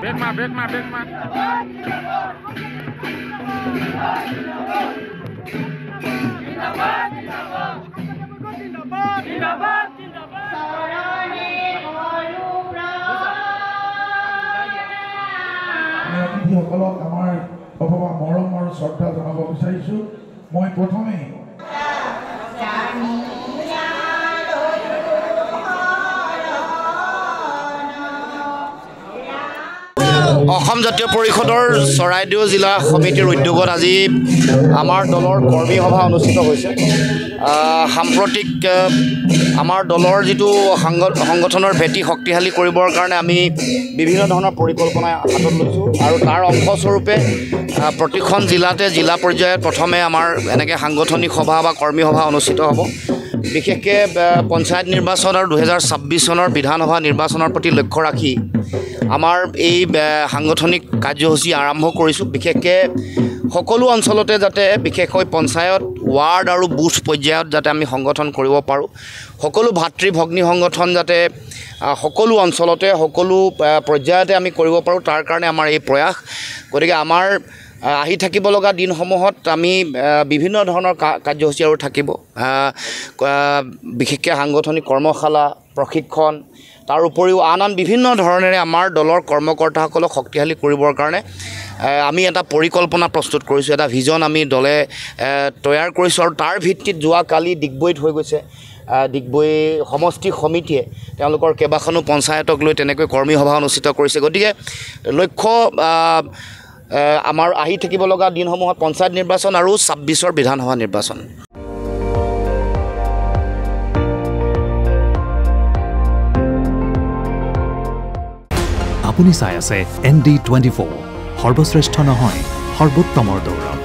Brake মাৰ সকলক আমাৰ অথবা মৰম আৰু শ্ৰদ্ধা জনাব বিচাৰিছোঁ। মই প্ৰথমে অসম জাতীয় পৰিষদৰ চৰাইদেউ জিলা সমিতিৰ উদ্যোগত আজি আমাৰ দলৰ কৰ্মী সভা অনুষ্ঠিত হৈছে। সাম্প্ৰতিক আমাৰ দলৰ যিটো সংগঠনৰ ভেটি শক্তিশালী কৰিবৰ কাৰণে আমি বিভিন্ন ধৰণৰ পৰিকল্পনা হাতত লৈছোঁ আৰু তাৰ অংশস্বৰূপে প্ৰতিখন জিলাতে জিলা পৰ্যায়ত প্ৰথমে আমাৰ এনেকৈ সাংগঠনিক সভা বা কৰ্মী সভা অনুষ্ঠিত হ'ব। বিশেষকৈ পঞ্চায়ত নিৰ্বাচন আৰু 2026 চনৰ বিধানসভা নিৰ্বাচনৰ প্ৰতি লক্ষ্য ৰাখি আমাৰ এই সাংগঠনিক কাৰ্যসূচী আৰম্ভ কৰিছোঁ। বিশেষকৈ সকলো অঞ্চলতে যাতে বিশেষকৈ পঞ্চায়ত ৱাৰ্ড আৰু বুথ পৰ্যায়ত যাতে আমি সংগঠন কৰিব পাৰোঁ, সকলো ভাতৃ ভগ্নী সংগঠন যাতে সকলো অঞ্চলতে সকলো পৰ্যায়তে আমি কৰিব পাৰোঁ, তাৰ কাৰণে আমাৰ এই প্ৰয়াস। গতিকে আমাৰ আহি থাকিব লগা দিনসমূহত আমি বিভিন্ন ধৰণৰ কাৰ্যসূচী আৰু থাকিব, বিশেষকৈ সাংগঠনিক কৰ্মশালা, প্ৰশিক্ষণ, তাৰ উপৰিও আন বিভিন্ন ধৰণেৰে আমাৰ দলৰ কৰ্মকৰ্তাসকলক শক্তিশালী কৰিবৰ কাৰণে আমি এটা পৰিকল্পনা প্ৰস্তুত কৰিছোঁ, এটা ভিজন আমি দলে তৈয়াৰ কৰিছোঁ। আৰু তাৰ ভিত্তিত যোৱাকালি ডিগবৈত হৈ গৈছে, ডিগবৈ সমষ্টি সমিতিয়ে তেওঁলোকৰ কেইবাখনো পঞ্চায়তক লৈ তেনেকৈ কৰ্মী সভা অনুষ্ঠিত কৰিছে। গতিকে লক্ষ্য আমাৰ আহি থাকিব লগা দিনসমূহত পঞ্চায়ত নিৰ্বাচন আৰু 26ৰ বিধানসভা নিৰ্বাচন। আপুনি চাই আছে ND24, সৰ্বশ্ৰেষ্ঠ নহয় সৰ্বোত্তমৰ দৌৰ।